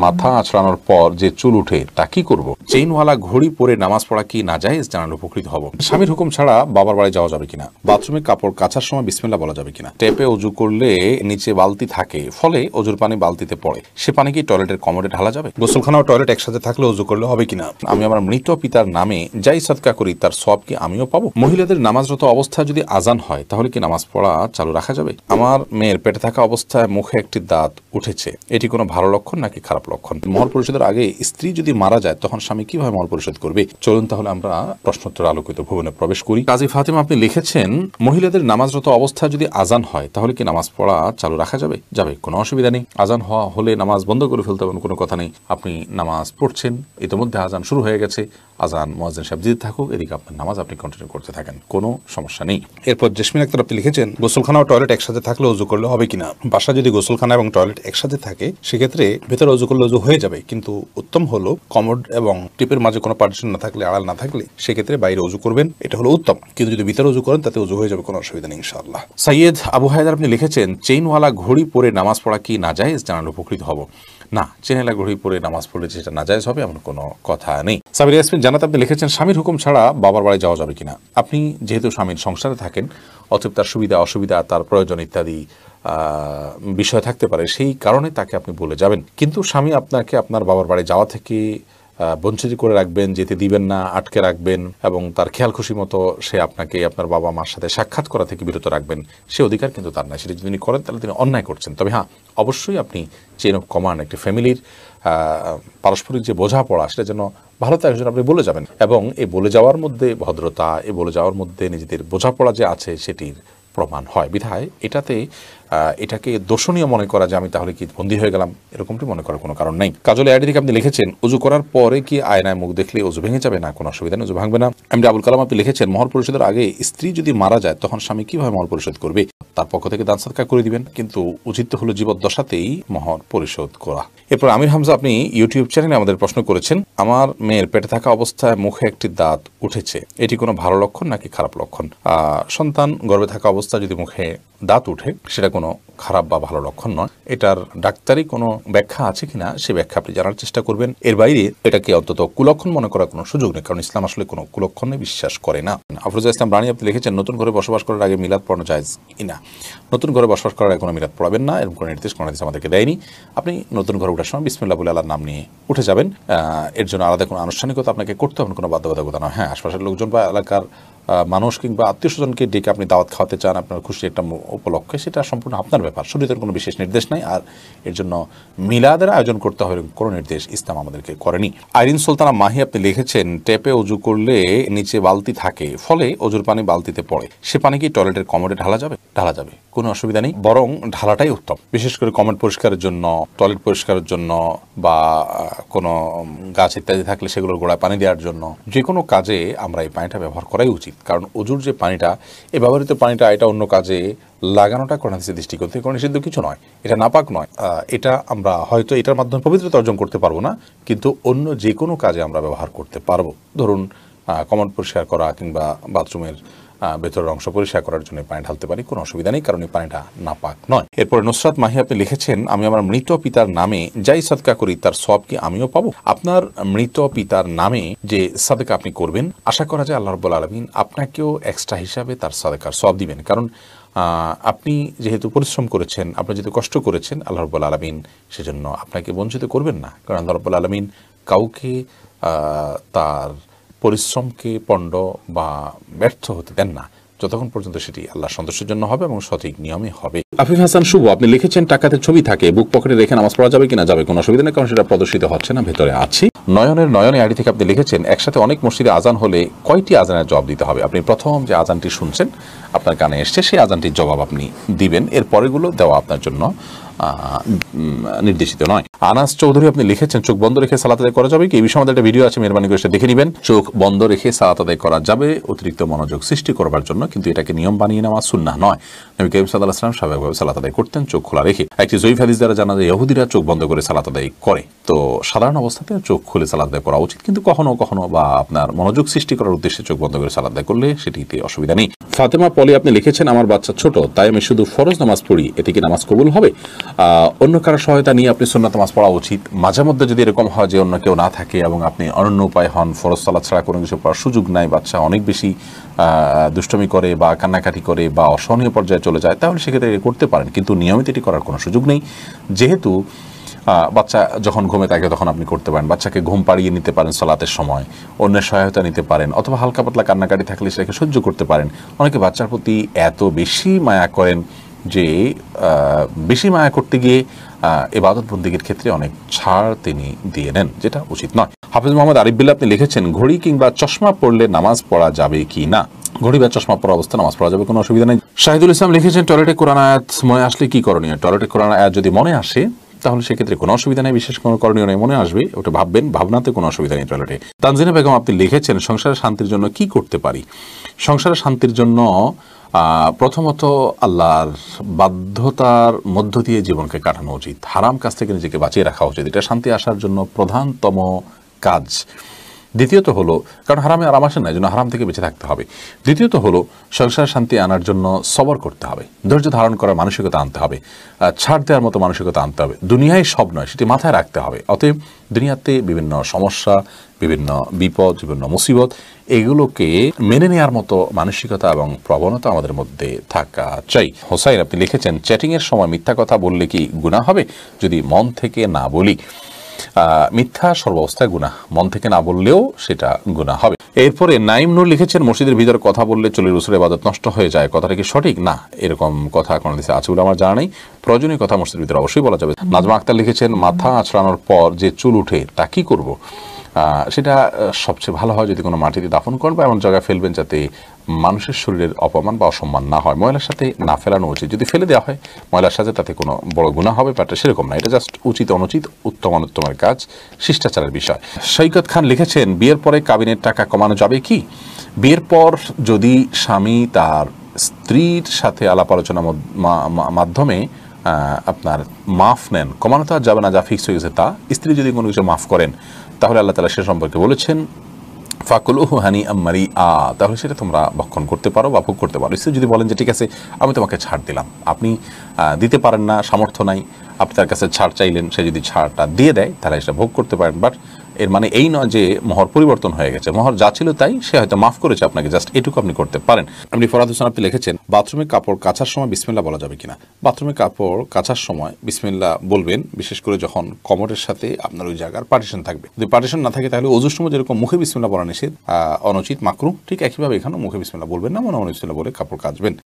মাথা আঁচড়ানোর পর যে চুল উঠে তা কি করব? চেইনওয়ালা ঘড়ি পরে নামাজ পড়া কি নাজায়েজ? জানালে উপকৃত হব। স্বামীর হুকুম ছাড়া বাবার বাড়ি যাওয়া যাবে কিনা? বাথরুমে কাপড় কাচার সময় বিসমিল্লাহ বলা যাবে কিনা? ট্যাপে অজু করলে নিচে বালতি থাকে, ফলে অজুর পানি বালতিতে পড়ে, সে পানি কি টয়লেটের কমোডে ঢালা যাবে? গোসলখানা ও টয়লেট একসাথে থাকলে অজু করলে হবে কিনা? আমি আমার মৃত পিতার নামে যাই সদকা করি তার সওয়াব কি আমিও পাবো? মহিলাদের নামাজরত অবস্থায় যদি আজান হয় তাহলে কি নামাজ পড়া চালু রাখা যাবে? আমার মেয়ের পেটে থাকা অবস্থায় মুখে একটি দাঁত উঠেছে, এটি কোনো ভালো লক্ষণ নাকি খারাপ লক্ষণ? মহর পরিশোধের আগে স্ত্রী যদি মারা যায় তখন স্বামী কিভাবে মহর পরিশোধ করবে? চলুন তাহলে আমরা প্রশ্নোত্তর আলোকিত ভুবনে প্রবেশ করি। কাজী ফাতেমা আপনি লিখেছেন, মহিলাদের নামাজরত অবস্থায় যদি আজান হয় তাহলে কি নামাজ পড়া চালু রাখা যাবে? যাবে, কোনো অসুবিধা নেই। আজান হওয়া হলে নামাজ বন্ধ করে ফেলতে হবে, কোনো কথা নেই। আপনি নামাজ পড়ছেন, ইতিমধ্যে আজান শুরু হয়ে গেছে, আজান মুয়াজ্জিন সাহেব দিতে থাকুক, এদিকে আপনার নামাজ আপনি কন্টিনিউ করতে থাকেন, কোনো সমস্যা নেই। এরপর জেসমিন আক্তার আপনি লিখেছেন, গোসলখানা ও টয়লেট একসাথে থাকলে অজু করলে হবে কিনা? বাসা যদি গোসলখানা এবং টয়লেট একসাথে থাকে সেক্ষেত্রে ভেতরে অজু করলে অজু হয়ে যাবে, কিন্তু উত্তম হলো কমোড এবং টিপের মাঝে কোনো পার্টিশন না থাকলে, আড়াল না থাকলে সেক্ষেত্রে বাইরে অজু করবেন, এটা হলো উত্তম। কিন্তু যদি ভিতরে অজু করেন তাতে অজু হয়ে যাবে, কোনো অসুবিধা নেই ইনশাআল্লাহ। সৈয়দ আবু হায়দার আপনি লিখেছেন, চেইনওয়ালা ঘড়ি পরে নামাজ পড়া কি নাজায়েজ? জানালে উপকৃত হব। না, চেইনওয়ালা ঘড়ি পরে নামাজ পড়লে যেটা নাজায়েজ হবে এমন কোনো কথা নেই। সাবির ইয়াসমিন জানাত আপনি লিখেছেন, স্বামীর হুকুম ছাড়া বাবার বাড়ি যাওয়া যাবে কিনা? আপনি যেহেতু স্বামীর সংসারে থাকেন, অতএব তার সুবিধা অসুবিধা, তার প্রয়োজন ইত্যাদি বিষয় থাকতে পারে, সেই কারণে তাকে আপনি বলে যাবেন। কিন্তু স্বামী আপনাকে আপনার বাবার বাড়ি যাওয়া থেকে বঞ্চিত করে রাখবেন, যেতে দিবেন না, আটকে রাখবেন এবং তার খেয়াল খুশি মতো সে আপনাকে আপনার বাবা মার সাথে সাক্ষাৎ করা থেকে বিরত রাখবেন, সে অধিকার কিন্তু তার নাই। সেটা যদি তিনি করেন তাহলে তিনি অন্যায় করছেন। তবে হ্যাঁ, অবশ্যই আপনি চেইন অফ কমান্ড, একটি ফ্যামিলির পারস্পরিক যে বোঝাপড়া, সেটা যেন ভালো থাকে আপনি বলে যাবেন, এবং এই বলে যাওয়ার মধ্যে ভদ্রতা, এই বলে যাওয়ার মধ্যে নিজেদের বোঝাপড়া যে আছে সেটির প্রমাণ হয়। বিধায় এটাকে দোষণীয় মনে করা যে আমি তাহলে কি বন্দী হয়ে গেলাম, এরকমটি মনে করার কোনো কারণ নেই। কাজল আইডি থেকে আপনি লিখেছেন, উজু করার পরে কি আয়নায় মুখ দেখলে উজু ভেঙে যাবে? না, কোনো অসুবিধা নেই, উজু ভাঙবে না। এমডি আবুল কালাম আপনি লিখেছেন, মহর পরিশোধের আগে স্ত্রী যদি মারা যায় তখন স্বামী কিভাবে মহর পরিশোধ করবে? তার পক্ষ থেকে দান সদকা করে দিবেন, কিন্তু উচিত হলো জীবদ্দশাতেই মহর পরিশোধ করা। এরপর আমির হামজা আপনি ইউটিউব চ্যানেলে আমাদের প্রশ্ন করেছেন, আমার মেয়ের পেটে থাকা অবস্থায় মুখে একটি দাঁত উঠেছে, এটি কোনো ভালো লক্ষণ নাকি খারাপ লক্ষণ? সন্তান গর্ভে থাকা অবস্থায় যদি মুখে দাঁত উঠে সেটা কোনো খারাপ বা ভালো লক্ষণ নয়। এটার ডাক্তারি কোনো ব্যাখ্যা আছে কিনা সে ব্যাখ্যা আপনি জানার চেষ্টা করবেন। এর বাইরে এটাকে অন্তত কুলক্ষণ মনে করার কোনো সুযোগ নেই, কারণ ইসলাম আসলে কোনো কুলক্ষণে বিশ্বাস করে না। আফরোজা ইসলাম রানী আপনি লিখেছেন, নতুন ঘরে বসবাস করার আগে মিলাদ পড়ানো জায়েজ কিনা? নতুন ঘরে বসবাস করার আগে কোনো মিলাদ পড়াবেন না, এরকম কোনো নির্দেশ কোনো হাদিস আমাদেরকে দেয়নি। আপনি নতুন ঘরে ওঠার সময় বিসমিল্লাহ বলে আল্লাহর নাম নিয়ে উঠে যাবেন, এর জন্য আলাদা কোনো আনুষ্ঠানিকতা আপনাকে করতে হবে, কোনো বাধ্যবাধকতা নয়। হ্যাঁ, আশপাশের লোকজন বা এলাকার মানুষ কিংবা আত্মীয় স্বজনকে ডেকে আপনি দাওয়াত খাওয়াতে চান আপনার খুশি একটা উপলক্ষে, সেটা সম্পূর্ণ আপনার ব্যাপার, শরীয়তের কোনো বিশেষ নির্দেশ নাই। আর এর জন্য মিলাদের আয়োজন করতে হবে কোনো নির্দেশ ইসলাম আমাদেরকে করেনি। আইরিন সুলতানা মাহি আপনি লিখেছেন, ট্যাপে অজু করলে নিচে বালতি থাকে, ফলে অজুর পানি বালতিতে পড়ে, সে পানি কি টয়লেটের কমোডে ঢালা যাবে? ঢালা যাবে, কোনো অসুবিধা নেই, বরং ঢালাটাই উত্তম। বিশেষ করে কমোড পরিষ্কারের জন্য, টয়লেট পরিষ্কারের জন্য, বা কোনো গাছ ইত্যাদি থাকলে সেগুলোর গোড়ায় পানি দেওয়ার জন্য, যে কোনো কাজে আমরা এই পানিটা ব্যবহার করাই উচিত। কারণ অজুর যে পানিটা, এই ব্যবহৃত পানিটা, এটা অন্য কাজে লাগানোটা কোরআন হাদিসের দৃষ্টিকোণ থেকে কোনো নিষিদ্ধ কিছু নয়, এটা নাপাক নয়। এটা আমরা হয়তো এটার মাধ্যমে পবিত্রতা অর্জন করতে পারবো না, কিন্তু অন্য যে কোনো কাজে আমরা ব্যবহার করতে পারবো। ধরুন কমোড পরিষ্কার করা কিংবা বাথরুমের ভেতরের অংশ পরিষ্কার করার জন্য পানি ঢালতে পারি, কোনো অসুবিধা নেই, কারণ এই পানিটা নাপাক নয়। এরপরে নুসরাত মাহি আপনি লিখেছেন, আমি আমার মৃত পিতার নামে যাই সদকা করি তার সওয়াব কি আমিও পাবো? আপনার মৃত পিতার নামে যে সাদকা আপনি করবেন, আশা করা যায় আল্লাহ রাব্বুল আলামিন আপনাকেও এক্সট্রা হিসাবে তার সাদকার সওয়াব দিবেন। কারণ আপনি যেহেতু পরিশ্রম করেছেন, আপনি যেহেতু কষ্ট করেছেন, আল্লাহ রাব্বুল আলামিন সেজন্য আপনাকে বঞ্চিত করবেন না। কারণ আল্লাহ রাব্বুল আলামিন কাউকে তার পরিশ্রমকে পণ্ড বা ব্যর্থ হতে দেন না, যতক্ষণ পর্যন্ত সেটি আল্লাহ সন্তুষ্টির জন্য হবে এবং সঠিক নিয়মে হবে। আফিফ হাসান শুভ আপনি লিখেছেন, টাকাতে ছবি থাকে বুক পকেটে রেখে নামাজ পড়া যাবে কিনা? যাবে, কোনো অসুবিধা নেই, কারণ সেটা প্রদর্শিত হচ্ছে না, ভেতরে আছে। নয়নে আইডি থেকে আপনি লিখেছেন, একসাথে অনেক মসজিদে আজান হলে কয়টি আজানের জবাব দিতে হবে? আপনি প্রথম যে আজানটি শুনছেন আপনার কানে এসছে, সেই আজানটির জবাব আপনি দিবেন, এর পরেগুলো দেওয়া আপনার জন্য নির্দেশিত নয়। আনাস চৌধুরী আপনি লিখেছেন, চোখ বন্ধ রেখে সালাত আদায় করা যাবে কি? এই বিষয়ে আমাদের একটা ভিডিও আছে, মেহরবানি করে সেটা দেখে নেবেন। চোখ বন্ধ রেখে সালাত আদায় করা যাবে অতিরিক্ত মনোযোগ সৃষ্টি করবার জন্য, কিন্তু এটাকে নিয়ম বানিয়ে নেওয়া সুন্নাহ নয়। নবী করিম সাল্লাল্লাহু আলাইহি ওয়াসাল্লাম স্বাভাবিকভাবে সালাত আদায় করতেন চোখ খোলা রেখে। একটি জয়ীফ হাদিস দ্বারা জানা যায় ইহুদিরা চোখ বন্ধ করে সালাত আদায় করে, তো সাধারণ অবস্থাতে চোখ খুলে সালাত আদায় করা উচিত, কিন্তু কখনো কখনো বা আপনার মনোযোগ সৃষ্টি করার উদ্দেশ্যে চোখ বন্ধ করে সালাত আদায় করলে সেটিতে অসুবিধা নেই। ফাতেমা পলি আপনি লিখেছেন, আমার বাচ্চা ছোট, তাই আমি শুধু ফরজ নামাজ পড়ি, এতে কি নামাজ কবুল হবে? অন্য কারো সহায়তা নিয়ে আপনি সুন্নাত নামাজ পড়া উচিত। মাঝে মধ্যে যদি এরকম হয় যে অন্য কেউ না থাকে এবং আপনি অনন্য উপায় হন, ফরজ সালাত ছাড়া কোনো কিছু পড়ার সুযোগ নাই, বাচ্চা অনেক বেশি দুষ্টমি করে বা কান্নাকাটি করে বা অসহনীয় পর্যায়ে চলে যায়, তাহলে সেক্ষেত্রে করতে পারেন, কিন্তু নিয়মিত এটি করার কোনো সুযোগ নেই। যেহেতু বাচ্চা যখন ঘুমে থাকে তখন আপনি করতে পারেন, বাচ্চাকে ঘুম পাড়িয়ে নিতে পারেন সালাতের সময়, অন্যের সহায়তা নিতে পারেন, অথবা হালকা পাতলা কান্নাকাটি থাকলে সেটাকে সহ্য করতে পারেন। অনেকে বাচ্চার প্রতি এত বেশি মায়া করেন যে বেশি মায়া করতে গিয়ে ইবাদত বন্দেগীর ক্ষেত্রে অনেক ছাড় তিনি দিয়ে নেন, যেটা উচিত নয়। হাফেজ মোহাম্মদ আরিফ বিল্লাহ আপনি লিখেছেন, ঘড়ি কিংবা চশমা পরলে নামাজ পড়া যাবে কি না? ঘড়ি বা চশমা পরা অবস্থা নামাজ পড়া যাবে, কোনো অসুবিধা নেই। শাহিদুল ইসলাম লিখেছেন, টয়লেটে কোরআন আয়াত মনে আসলে কি করণীয়? টয়লেটে কোরআন আয়াত যদি মনে আসে তাহলে সেক্ষেত্রে কোনো অসুবিধা নেই, বিশেষ কোনো করণীয় নেই। মনে আসবে ওটা ভাববেন, ভাবনাতে কোনো অসুবিধা নেই টয়লেটে। তানজিনা বেগম আপনি লিখেছেন, সংসারের শান্তির জন্য কি করতে পারি? সংসারের শান্তির জন্য প্রথমত আল্লাহর বাধ্যতার মধ্য দিয়ে জীবনকে কাটানো উচিত, হারাম কাজ থেকে নিজেকে বাঁচিয়ে রাখা উচিত, এটা শান্তি আসার জন্য প্রধানতম কাজ। দ্বিতীয়ত হলো, কারণ হারামে আরাম আসে না, এই জন্য হারাম থেকে বেঁচে থাকতে হবে। দ্বিতীয়ত হলো, সংসার শান্তি আনার জন্য সবর করতে হবে, ধৈর্য ধারণ করার মানসিকতা আনতে হবে, ছাড় দেওয়ার মতো মানসিকতা আনতে হবে। দুনিয়ায় সব নয়, সেটি মাথায় রাখতে হবে। অতএব দুনিয়াতে বিভিন্ন সমস্যা, বিভিন্ন বিপদ, বিভিন্ন মুসিবত, এগুলোকে মেনে নেওয়ার মতো মানসিকতা এবং প্রবণতা আমাদের মধ্যে থাকা চাই। হোসাইন আপনি লিখেছেন, চ্যাটিংয়ের সময় মিথ্যা কথা বললে কি গুনাহ হবে যদি মন থেকে না বলি? মিথ্যা সর্বাবস্থায় গুনাহ, মন থেকে না বললেও সেটা গুনাহ হবে। এরপরে নাইম নূর লিখেছেন, মসজিদের ভিতরে কথা বললে 40 বছরের ইবাদত নষ্ট হয়ে যায়, কথাটা কি সঠিক? না, এরকম কথা কোনো দেশে আছে বলে আমার জানা নেই। প্রয়োজনীয় কথা মসজিদের ভিতরে অবশ্যই বলা যাবে। নাজমা আক্তার লিখেছেন, মাথা আঁচড়ানোর পর যে চুল উঠে তা কি করব? সেটা সবচেয়ে ভালো হয় যদি কোনো মাটিতে দাফন করবে, এমন জায়গায় ফেলবেন যাতে মানুষের শরীরের অপমান বা অসম্মান না হয়। ময়লার সাথে না ফেলানো উচিত, যদি ফেলে দেওয়া হয় ময়লার সাথে তাতে কোনো বড় গুনাহ হবে ব্যাপারটা সেরকম না, এটা জাস্ট উচিত অনুচিত, উত্তম অনুত্তমের কাজ, শিষ্টাচারের বিষয়। সৈকত খান লিখেছেন, বিয়ের পরে কাবিনের টাকা কমানো যাবে কি? বিয়ের পর যদি স্বামী তার স্ত্রীর সাথে আলাপ আলোচনার মাধ্যমে আপনার মাফ নেন, কমানো তো আর যাবে না, যা ফিক্স হয়ে গেছে তা। স্ত্রী যদি কোনো কিছু মাফ করেন তাহলে আল্লাহ তাআলা সে সম্পর্কে বলেছেন, ফাকুলুহু হানিআম মারিআ, তাহলে সেটা তোমরা ভক্ষণ করতে পারো বা ভোগ করতে পারো। স্ত্রী যদি বলেন যে ঠিক আছে আমি তোমাকে ছাড় দিলাম, আপনি দিতে পারেন না, সামর্থ্য নাই, আপনি তার কাছে ছাড় চাইলেন, সে যদি ছাড়টা দিয়ে দেয় তাহলে সেটা ভোগ করতে পারেন। বাট এর মানে এই নয় যে মোহর পরিবর্তন হয়ে গেছে, মোহর যা ছিল তাই, সে হয়তো মাফ করেছে আপনাকে, জাস্ট এটুকু আপনি করতে পারেন। আপনি ফরাদ হোসেন আপনি লিখেছেন, বাথরুমে কাপড় কাচার সময় বিসমিল্লাহ বলা যাবে কিনা? বাথরুমে কাপড় কাচার সময় বিসমিল্লাহ বলবেন, বিশেষ করে যখন কমোডের সাথে আপনার ওই জায়গার পার্টিশন থাকবে। যদি পার্টিশন না থাকে তাহলে ওজুর সময় যেরকম মুখে বিসমিল্লাহ বলা নিষেধ, অনুচিত, মাকরুহ, ঠিক একইভাবে এখানেও মুখে বিসমিল্লাহ বলবেন না, মনে মনে বিসমিল্লাহ বলে কাপড় কাচবেন।